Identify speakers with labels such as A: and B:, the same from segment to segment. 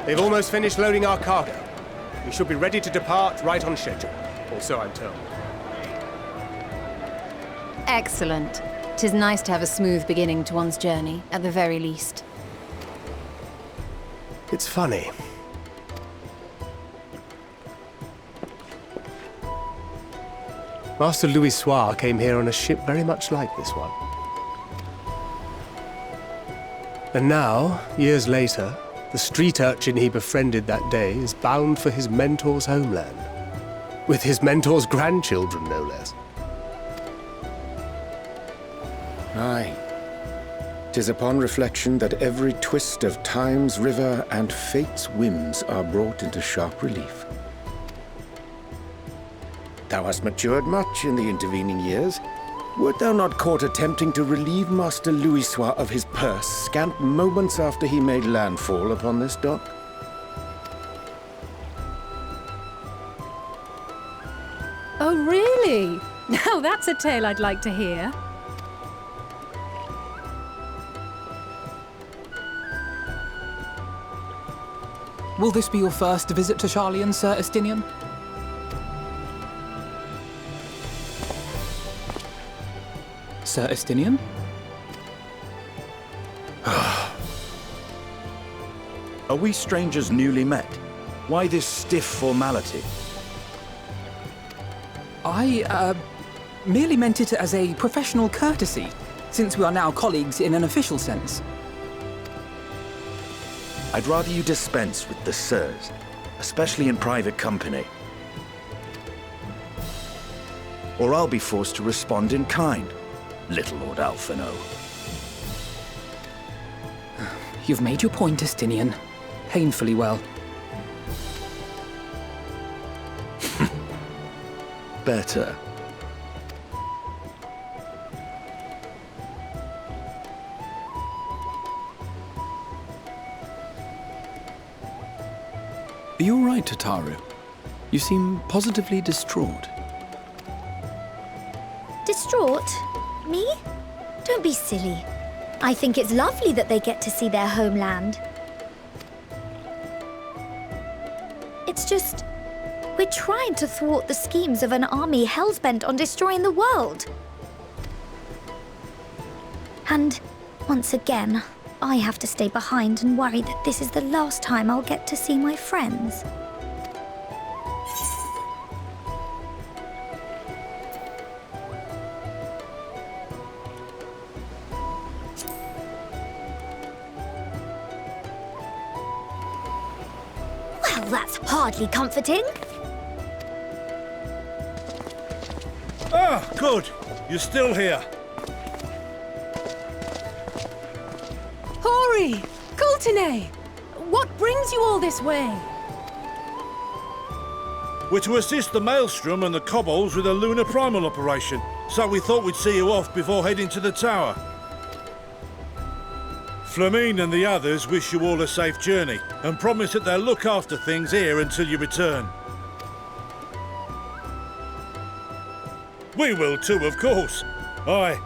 A: They've almost finished loading our cargo. We should be ready to depart right on schedule, or so I'm told.
B: Excellent. 'Tis nice to have a smooth beginning to one's journey, at the very least.
A: It's funny. Master Louis Soir came here on a ship very much like this one. And now, years later, the street urchin he befriended that day is bound for his mentor's homeland. With his mentor's grandchildren, no less.
C: Aye. 'Tis upon reflection that every twist of time's river and fate's whims are brought into sharp relief. Thou hast matured much in the intervening years. Wert thou not caught attempting to relieve Master Louis Soir of his purse scant moments after he made landfall upon this dock?
D: Oh, really? Now that's a tale I'd like to hear.
E: Will this be your first visit to Sharlayan, Sir Estinian? Sir Estinian?
F: Are we strangers newly met? Why this stiff formality?
E: I, merely meant it as a professional courtesy, since we are now colleagues in an official sense.
F: I'd rather you dispense with the sirs, especially in private company. or I'll be forced to respond in kind, little Lord Alphinaud.
E: You've made your point, Estinian. Painfully well.
F: Better.
G: Are you all right, Tataru? You seem positively distraught.
H: Distraught? Me? Don't be silly. I think it's lovely that they get to see their homeland. It's just, we're trying to thwart the schemes of an army hellbent on destroying the world. And once again, I have to stay behind and worry that this is the last time I'll get to see my friends. Well, that's hardly comforting.
I: Ah, good. You're still here.
D: Hori! Coultenay! What brings you all this way?
I: We're to assist the Maelstrom and the Kobolds with a lunar primal operation, so we thought we'd see you off before heading to the tower. Flamine and the others wish you all a safe journey, and promise that they'll look after things here until you return. We will too, of course. Aye.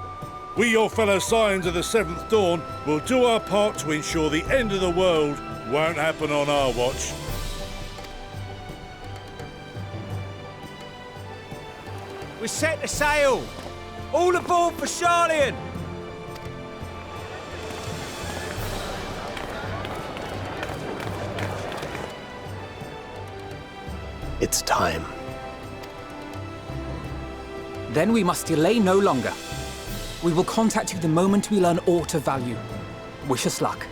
I: We, your fellow Scions of the Seventh Dawn, will do our part to ensure the end of the world won't happen on our watch.
J: We're set to sail! All aboard for Sharlayan!
A: It's time.
E: Then we must delay no longer. We will contact you the moment we learn aught of value. Wish us luck.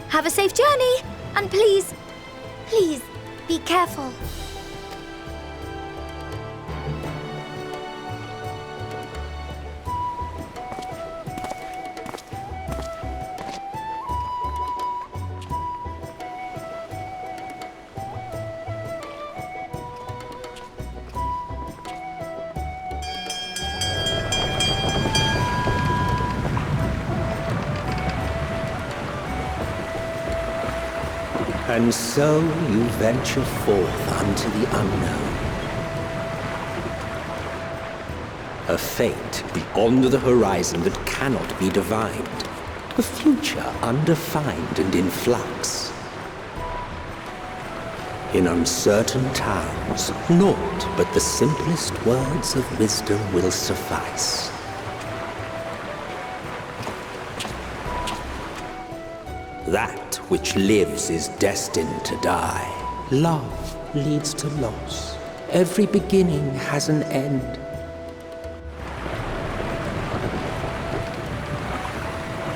H: Have a safe journey, and please, please, be careful.
K: And so you venture forth unto the unknown. A fate beyond the horizon that cannot be divined. A future undefined and in flux. In uncertain times, naught but the simplest words of wisdom will suffice. That which lives is destined to die. Love leads to loss. Every beginning has an end.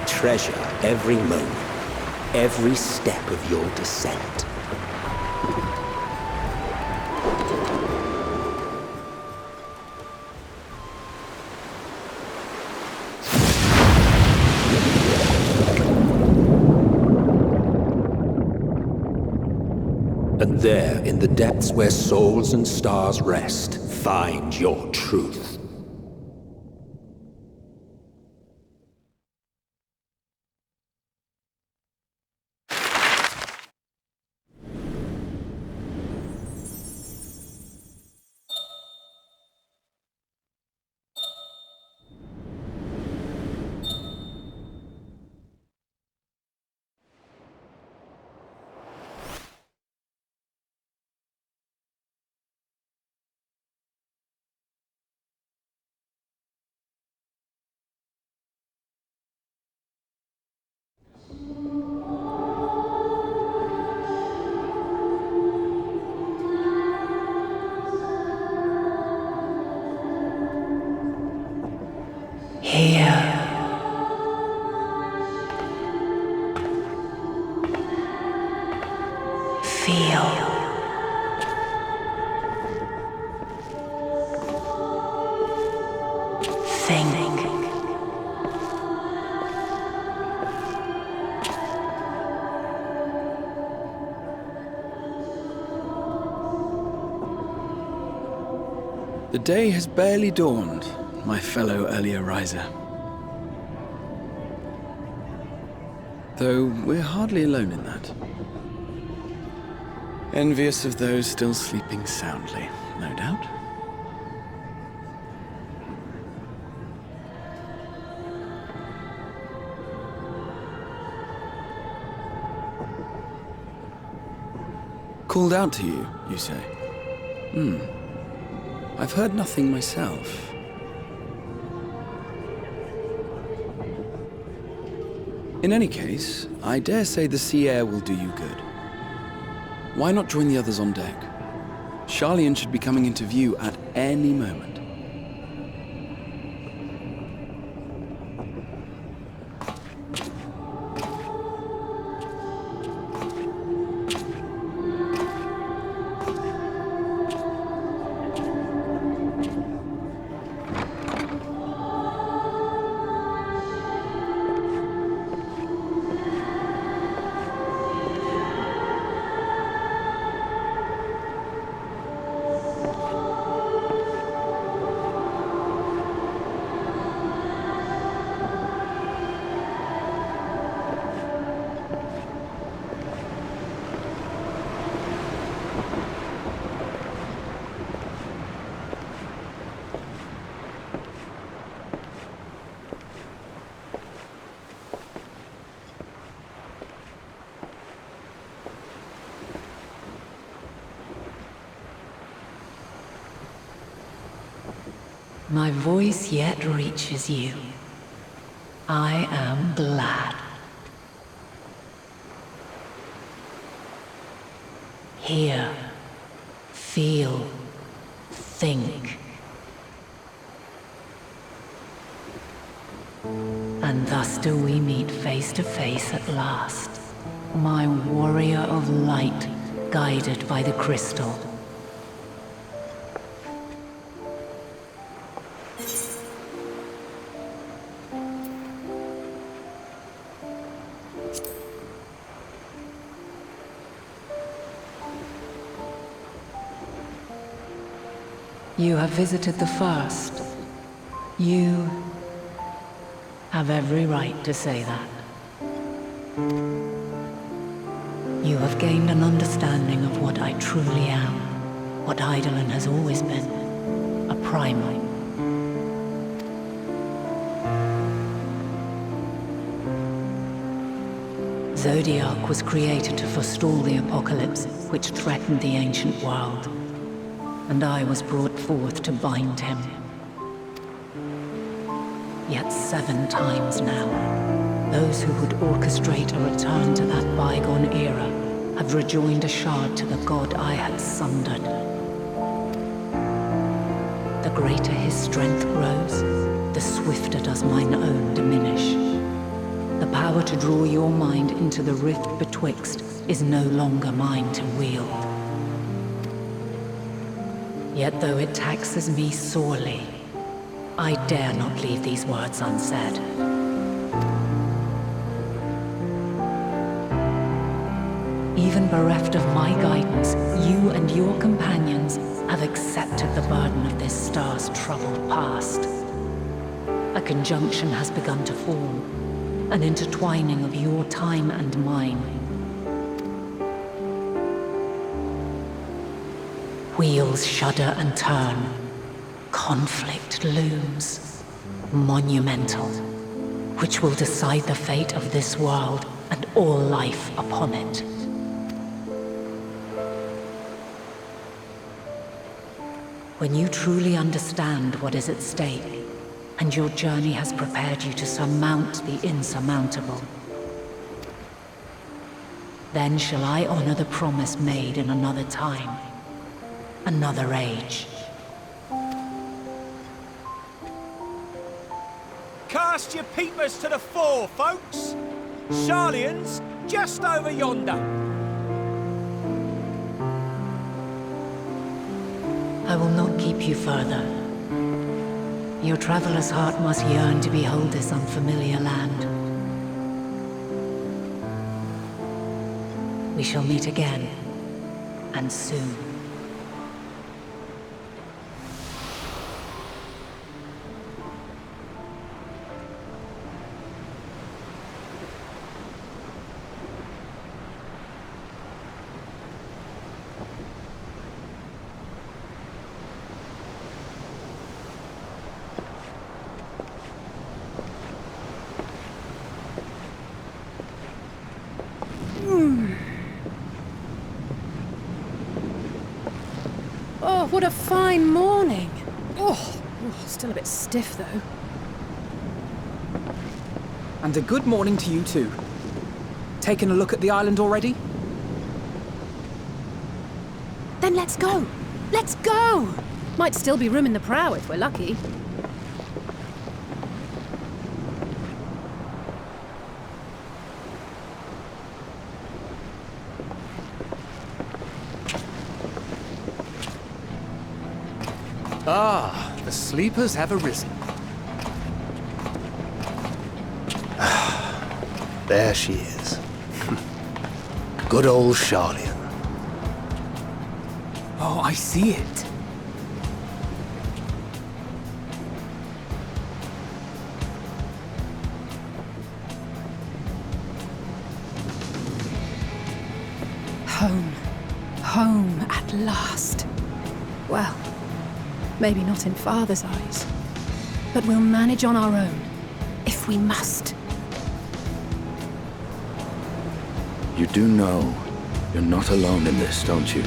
K: Treasure every moment, every step of your descent. And there, in the depths where souls and stars rest, find your truth.
L: Feel. Think.
G: The day has barely dawned, my fellow earlier riser. Though we're hardly alone in that. Envious of those still sleeping soundly, no doubt. Called out to you, you say? I've heard nothing myself. In any case, I dare say the sea air will do you good. Why not join the others on deck? Sharlayan should be coming into view at any moment.
L: My voice yet reaches you. I am glad. Hear, feel, think. And thus do we meet face to face at last. My warrior of light, guided by the crystal. You have visited the first. You have every right to say that. You have gained an understanding of what I truly am, what Eidolon has always been, a primal. Zodiac was created to forestall the apocalypse which threatened the ancient world. And I was brought forth to bind him. Yet 7 times now, those who would orchestrate a return to that bygone era have rejoined a shard to the god I had sundered. The greater his strength grows, the swifter does mine own diminish. The power to draw your mind into the rift betwixt is no longer mine to wield. Yet though it taxes me sorely, I dare not leave these words unsaid. Even bereft of my guidance, you and your companions have accepted the burden of this star's troubled past. A conjunction has begun to form, an intertwining of your time and mine. Wheels shudder and turn. Conflict looms. Monumental. Which will decide the fate of this world and all life upon it. When you truly understand what is at stake, and your journey has prepared you to surmount the insurmountable, then shall I honor the promise made in another time. Another age.
J: Cast your peepers to the fore, folks. Sharlayan's just over yonder.
L: I will not keep you further. Your traveler's heart must yearn to behold this unfamiliar land. We shall meet again, and soon.
D: Oh, what a fine morning. Oh, still a bit stiff though.
E: And a good morning to you too. Taking a look at the island already?
D: Then let's go. Let's go! Might still be room in the prow if we're lucky.
A: Ah, the sleepers have arisen. There she is. Good old Sharlayan.
E: Oh, I see it.
D: Home. Home at last. Well, maybe not in Father's eyes, but we'll manage on our own, if we must.
F: You do know you're not alone in this, don't you?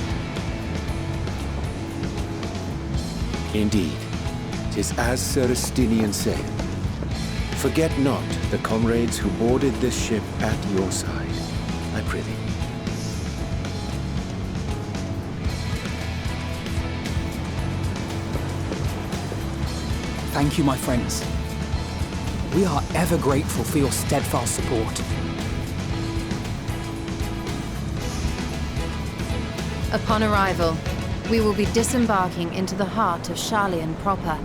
C: Indeed, 'tis as Sir Estinian said. Forget not the comrades who boarded this ship at your side, I prithee.
E: Thank you, my friends. We are ever grateful for your steadfast support.
B: Upon arrival, we will be disembarking into the heart of Sharlayan proper.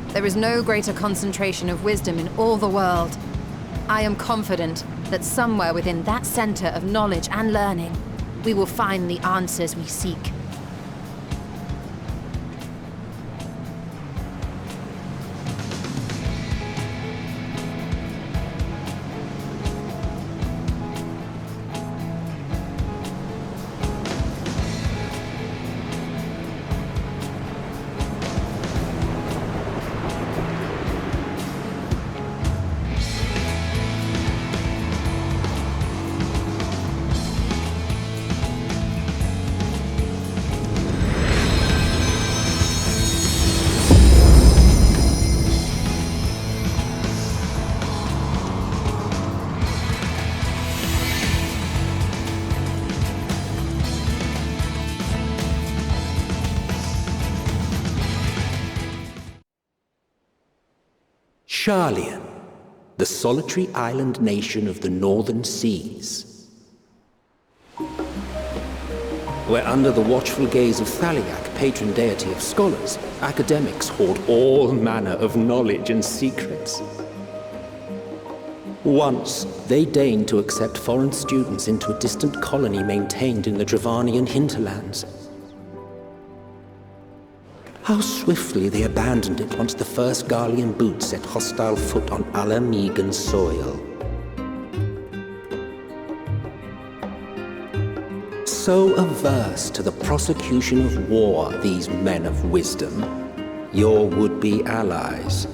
B: There is no greater concentration of wisdom in all the world. I am confident that somewhere within that center of knowledge and learning, we will find the answers we seek.
K: Sharlayan, the solitary island nation of the northern seas. Where under the watchful gaze of Thaliak, patron deity of scholars, academics hoard all manner of knowledge and secrets. Once, they deigned to accept foreign students into a distant colony maintained in the Dravanian hinterlands. How swiftly they abandoned it once the first Garlean boot set hostile foot on Alamegan soil. So averse to the prosecution of war, these men of wisdom, your would-be allies.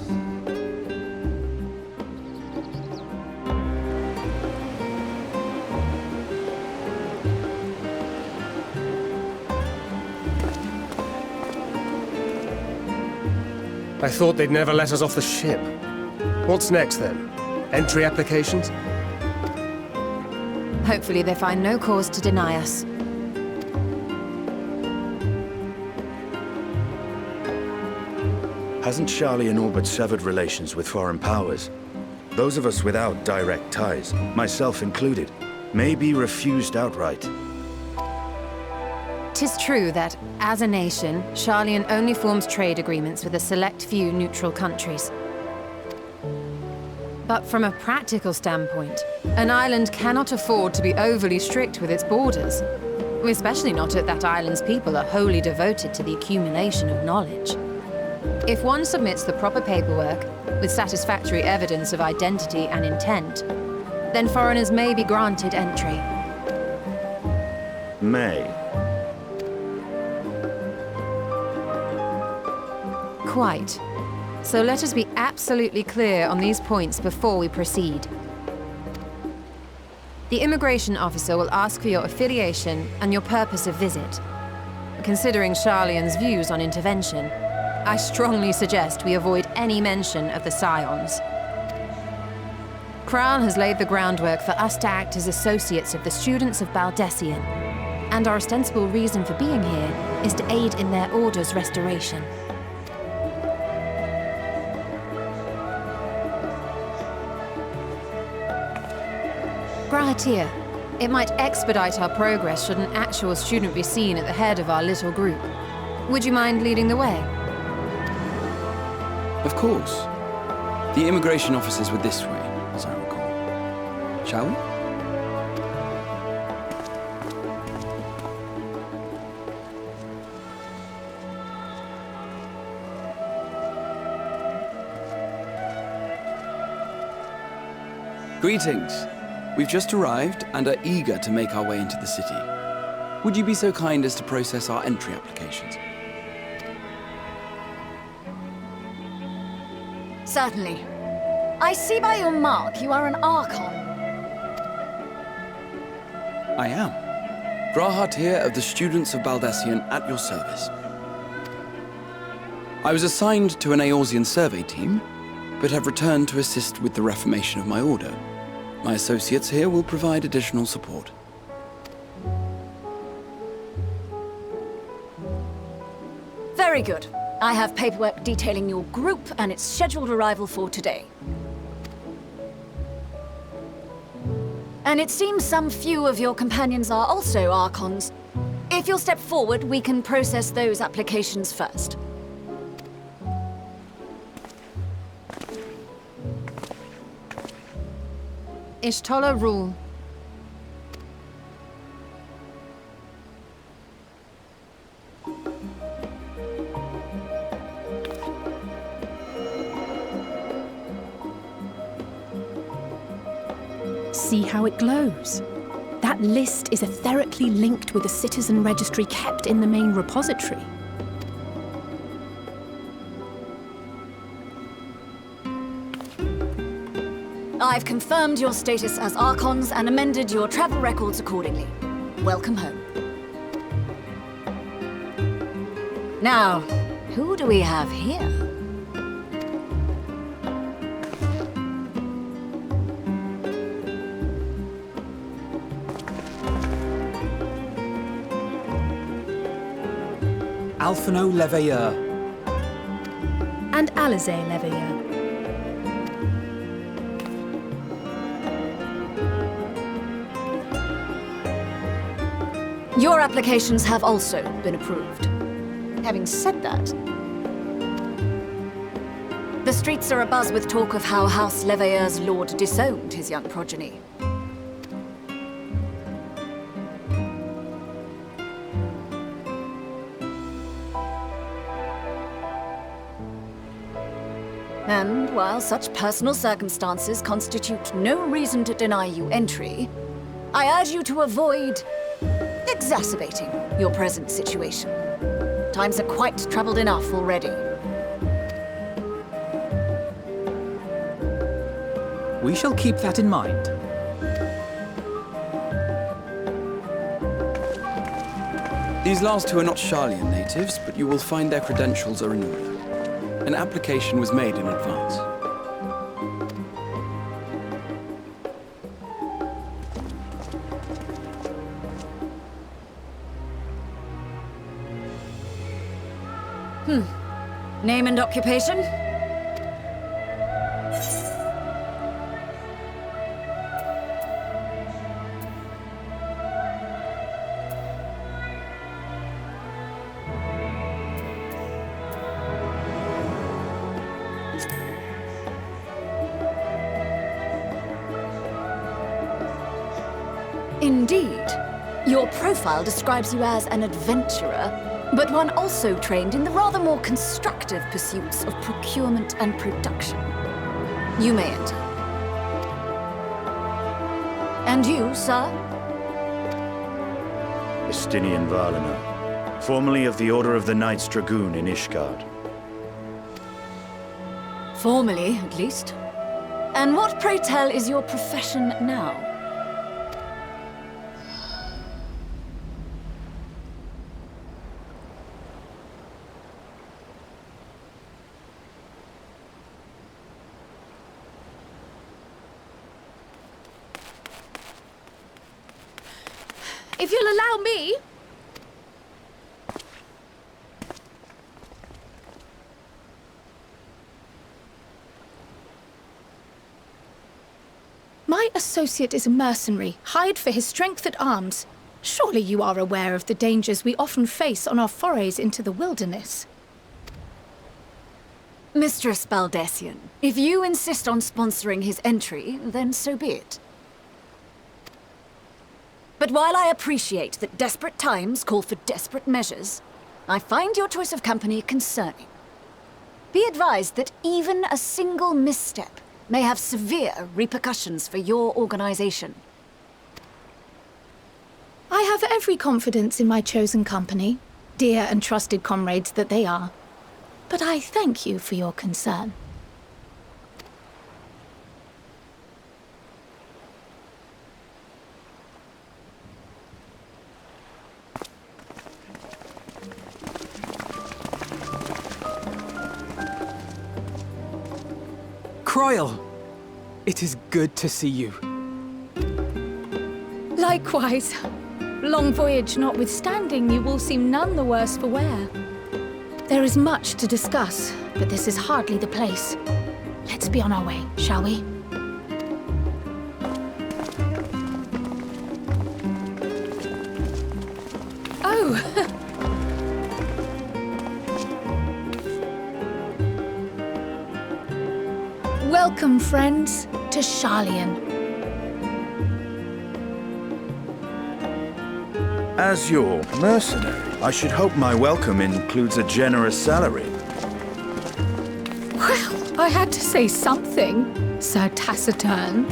A: I thought they'd never let us off the ship. What's next, then? Entry applications?
B: Hopefully they find no cause to deny us.
F: Hasn't Sharlayan all but severed relations with foreign powers? Those of us without direct ties, myself included, may be refused outright.
B: 'Tis true that, as a nation, Sharlayan only forms trade agreements with a select few neutral countries. But from a practical standpoint, an island cannot afford to be overly strict with its borders, especially not if that island's people are wholly devoted to the accumulation of knowledge. If one submits the proper paperwork, with satisfactory evidence of identity and intent, then foreigners may be granted entry.
F: May.
B: Quite. So let us be absolutely clear on these points before we proceed. The immigration officer will ask for your affiliation and your purpose of visit. Considering Sharlayan's views on intervention, I strongly suggest we avoid any mention of the Scions. Krile has laid the groundwork for us to act as associates of the students of Baldesion, and our ostensible reason for being here is to aid in their order's restoration. G'raha Tia, it might expedite our progress should an actual student be seen at the head of our little group. Would you mind leading the way?
G: Of course. The immigration officers were this way, as I recall. Shall we? Greetings. We've just arrived and are eager to make our way into the city. Would you be so kind as to process our entry applications?
M: Certainly. I see by your mark you are an Archon.
G: I am. G'raha Tia of the students of Baldesion at your service. I was assigned to an Eorzean survey team, but have returned to assist with the reformation of my order. My associates here will provide additional support.
M: Very good. I have paperwork detailing your group and its scheduled arrival for today. And it seems some few of your companions are also Archons. If you'll step forward, we can process those applications first.
B: Ishtola rule.
D: See how it glows? That list is etherically linked with the citizen registry kept in the main repository.
M: I've confirmed your status as Archons and amended your travel records accordingly. Welcome home. Now, who do we have here?
E: Alphinaud Leveilleur.
D: And Alizé Leveilleur.
M: Your applications have also been approved. Having said that, the streets are abuzz with talk of how House Leveilleur's lord disowned his young progeny. And while such personal circumstances constitute no reason to deny you entry, I urge you to avoid exacerbating your present situation. Times are quite troubled enough already.
E: We shall keep that in mind.
G: These last two are not Sharlayan natives, but you will find their credentials are in order. An application was made in advance.
M: Name and occupation? Indeed. Your profile describes you as an adventurer, but one also trained in the rather more constructive pursuits of procurement and production. You may enter. And you, sir?
F: Estinian Varliner, formerly of the Order of the Knights Dragoon in Ishgard.
M: Formally, at least. And what, pray tell, is your profession now?
D: If you'll allow me... My associate is a mercenary, hired for his strength at arms. Surely you are aware of the dangers we often face on our forays into the wilderness.
M: Mistress Baldesion, if you insist on sponsoring his entry, then so be it. But while I appreciate that desperate times call for desperate measures, I find your choice of company concerning. Be advised that even a single misstep may have severe repercussions for your organization.
D: I have every confidence in my chosen company, dear and trusted comrades that they are. But I thank you for your concern.
E: Krile! It is good to see you.
D: Likewise. Long voyage notwithstanding, you will seem none the worse for wear. There is much to discuss, but this is hardly the place. Let's be on our way, shall we? Oh! Welcome, friends, to Sharlayan.
F: As your mercenary, I should hope my welcome includes a generous salary.
D: Well, I had to say something, Sir Taciturn.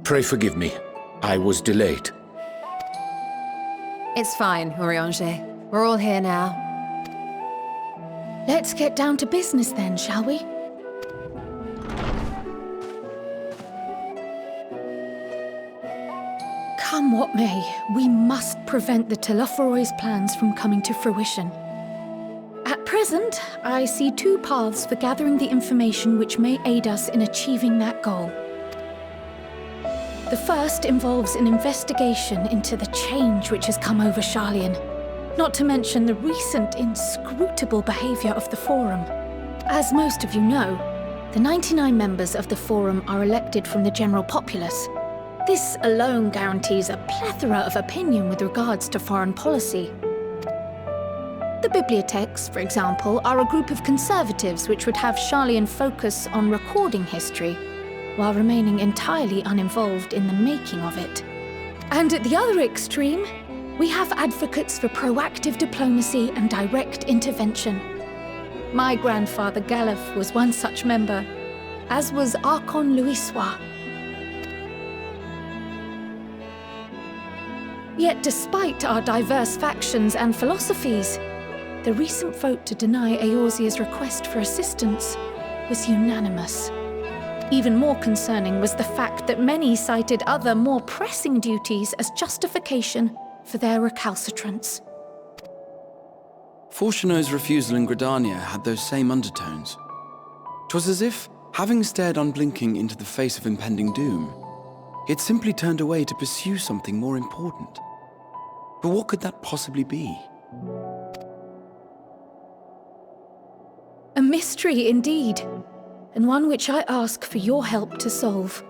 C: Pray forgive me. I was delayed.
B: It's fine, Oriange. We're all here now.
D: Let's get down to business then, shall we? Come what may, we must prevent the Telophoroid's plans from coming to fruition. At present, I see two paths for gathering the information which may aid us in achieving that goal. The first involves an investigation into the change which has come over Sharlayan, not to mention the recent inscrutable behavior of the Forum. As most of you know, the 99 members of the Forum are elected from the general populace. This alone guarantees a plethora of opinion with regards to foreign policy. The bibliotheques, for example, are a group of conservatives which would have Sharlayan focus on recording history, while remaining entirely uninvolved in the making of it. And at the other extreme, we have advocates for proactive diplomacy and direct intervention. My grandfather Galef was one such member, as was Archon Louisois. Yet despite our diverse factions and philosophies, the recent vote to deny Eorzea's request for assistance was unanimous. Even more concerning was the fact that many cited other, more pressing duties as justification for their recalcitrance.
G: Fourchenaud's refusal in G'raha had those same undertones. 'Twas as if, having stared unblinking into the face of impending doom, he had simply turned away to pursue something more important. But what could that possibly be?
D: A mystery indeed, and one which I ask for your help to solve.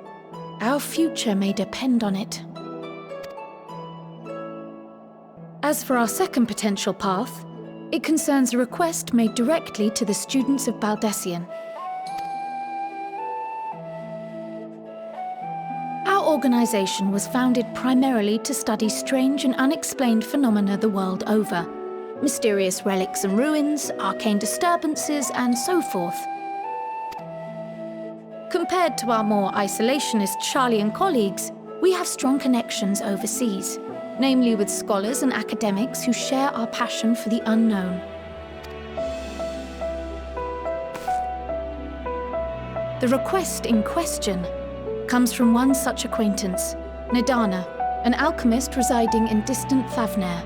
D: Our future may depend on it. As for our second potential path, it concerns a request made directly to the students of Baldesion. Our organization was founded primarily to study strange and unexplained phenomena the world over. Mysterious relics and ruins, arcane disturbances, and so forth. Compared to our more isolationist Sharlayan colleagues, we have strong connections overseas, namely with scholars and academics who share our passion for the unknown. The request in question comes from one such acquaintance, Nadana, an alchemist residing in distant Thavnair.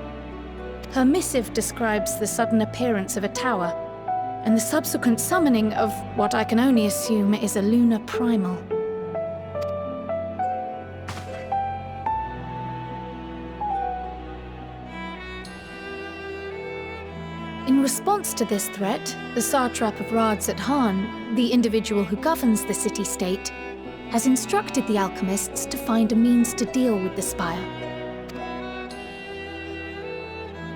D: Her missive describes the sudden appearance of a tower, and the subsequent summoning of what I can only assume is a lunar primal. In response to this threat, the satrap of Radzat-Han, the individual who governs the city-state, has instructed the alchemists to find a means to deal with the spire.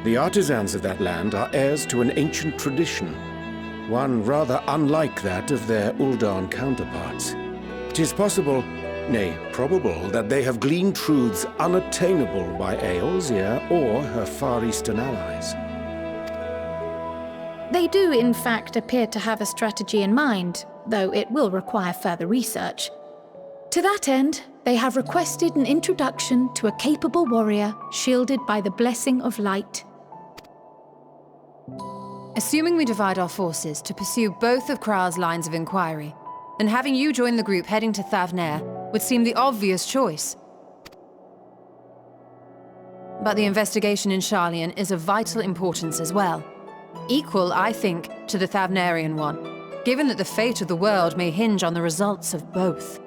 C: The artisans of that land are heirs to an ancient tradition, one rather unlike that of their Uldan counterparts. 'Tis possible, nay, probable, that they have gleaned truths unattainable by Eorzea or her Far Eastern allies.
D: They do, in fact, appear to have a strategy in mind, though it will require further research. To that end, they have requested an introduction to a capable warrior shielded by the blessing of light.
B: Assuming we divide our forces to pursue both of Kra's lines of inquiry, then having you join the group heading to Thavnair would seem the obvious choice. But the investigation in Sharlayan is of vital importance as well. Equal, I think, to the Thavnairian one, given that the fate of the world may hinge on the results of both.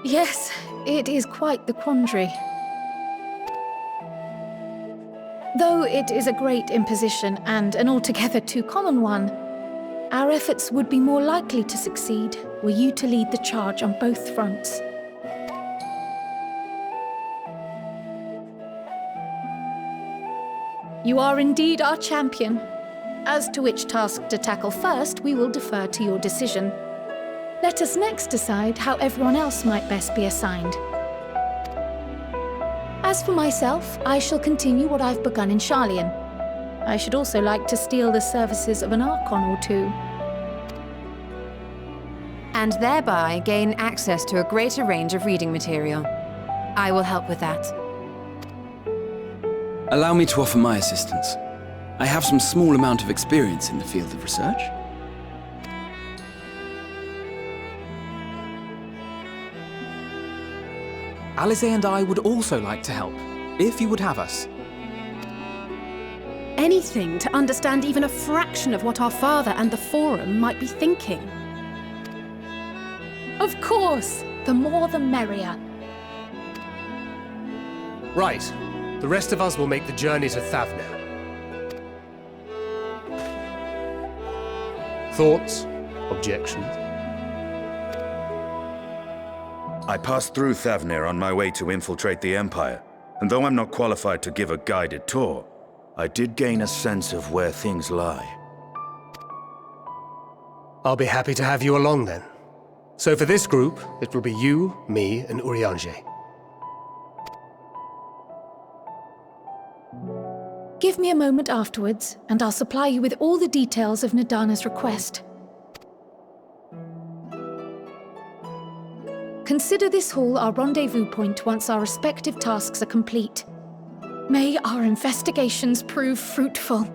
D: Yes, it is quite the quandary. Though it is a great imposition and an altogether too common one, our efforts would be more likely to succeed were you to lead the charge on both fronts. You are indeed our champion. As to which task to tackle first, we will defer to your decision. Let us next decide how everyone else might best be assigned. As for myself, I shall continue what I've begun in Sharlayan. I should also like to steal the services of an Archon or two.
B: and thereby gain access to a greater range of reading material. I will help with that.
G: Allow me to offer my assistance. I have some small amount of experience in the field of research.
E: Alize and I would also like to help, if you would have us.
D: Anything to understand even a fraction of what our father and the Forum might be thinking.
N: Of course! The more the merrier.
A: Right. The rest of us will make the journey to Thavnair. Thoughts? Objections?
F: I passed through Thavnair on my way to infiltrate the Empire, and though I'm not qualified to give a guided tour, I did gain a sense of where things lie.
A: I'll be happy to have you along then. So for this group, it will be you, me, and Urianger.
N: Give me a moment afterwards, and I'll supply you with all the details of Nadana's request. Consider this hall our rendezvous point once our respective tasks are complete. May our investigations prove fruitful.